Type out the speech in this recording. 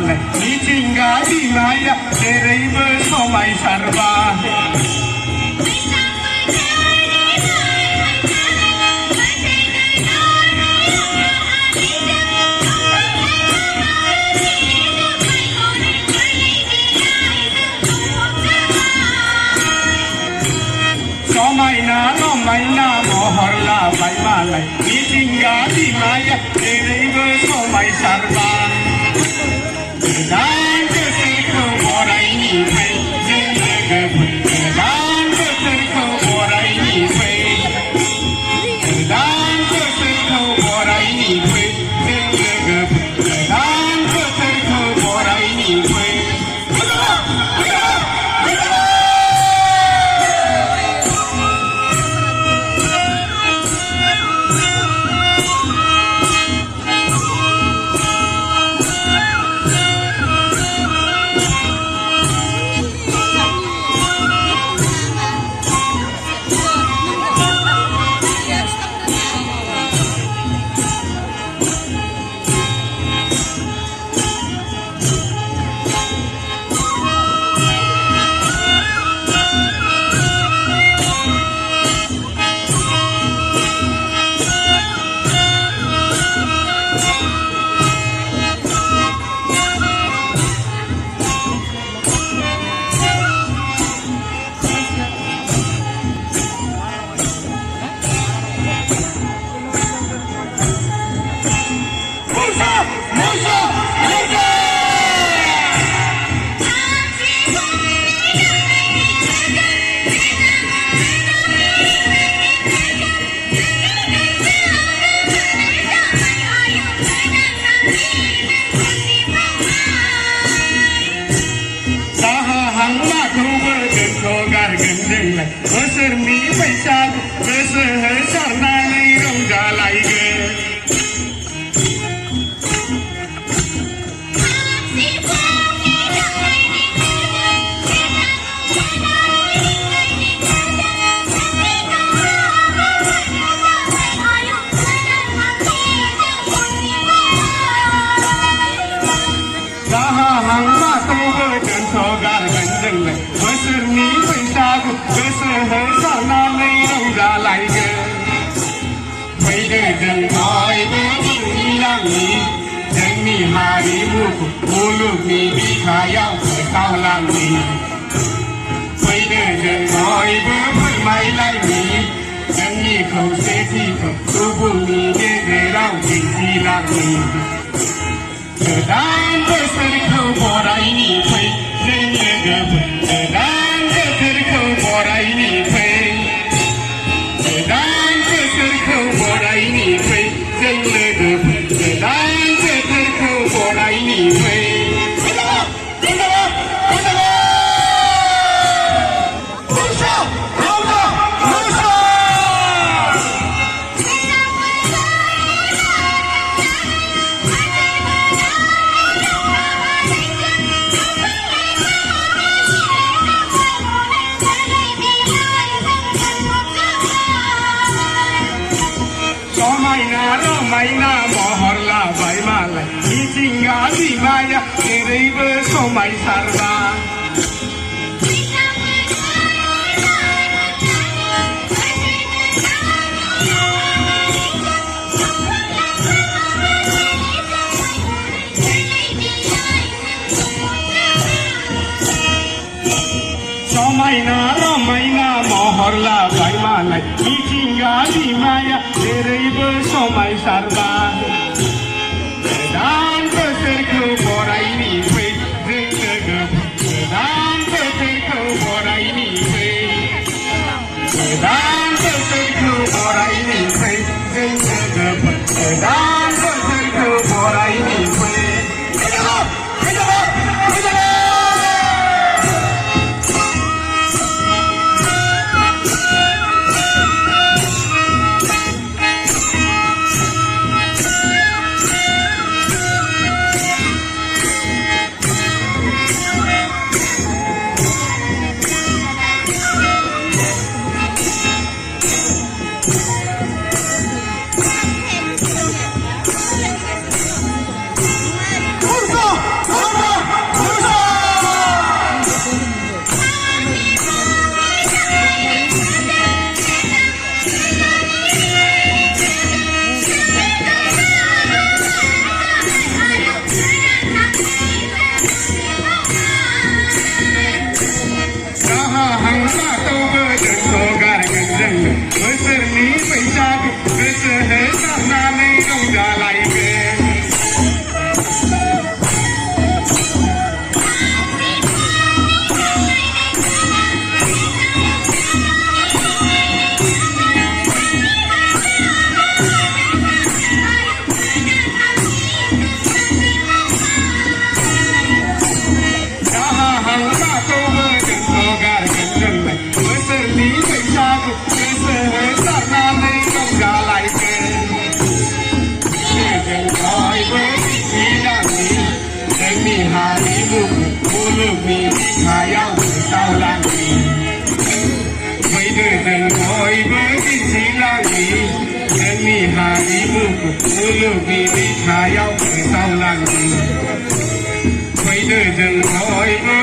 मालाय मिथिंगा बिमाया जेरैबो समायसारबाय समायना रमायना महरला बाय मालाय मिथिंगा बिमाया जेरैबो समायसारबाय गोदान बोसोरखौ बरायनि फै जों लोगोफोर गोदान बोसोरखौ बरायनि फै गोदान बोसोरखौ बरायनि फै जों लोगोफोर गोदान बोसोरखौ बरायनि फै बोसोरनि बैसागु गोसो होसारनानै रंजालायगोन हांमाखौबो दोनथ'गारगोन जोंलाय बोसोरनि बैसागु गोसो होसारनानै रंजालायगोन फैदो जों बयबो बुंलांनि जोंनि हारिमुखौ मुलुगनि बिखायाव फोसावलांनि फैदो जों बयबो फोरमायलायनि जोंनि खौसेथिखौ गुबुननि गेजेराव दिन्थिलांनि गोदान बोसोरखौ बरायनि फै जों लोगोफोर गोदान बोसोरखौ बरायनि फै गोदान बोसोरखौ बरायनि फै जों लोगोफोर गोदान बोसोरखौ बरायनि फै समायना महरला बाय मालाय मिथिंगा बिमाया जेरैबो समायसारबाय समायना रमायना महरला बाय मालाय मिथिंगा बिमाया जेरैबो समायसारबाय गोदान बोसोरखौ बरायनि फै जों लोगोफोर गोदान बोसोरखौ बरायनि फै गोदान बोसोरखौ बरायनि फै जों लोगोफोर गोदान बोसोरखौ बरायनि फै बोसोरनि बैसागु गोसो होसारनानै रंजालायगोन मुलुगनि बिखायाव सावलांनि फैदो जों बयबो दिन्थिलांनि जोंनि हारिमुखौ मुलुगनि बिखायाव सावलांनि फैदो जों बयबो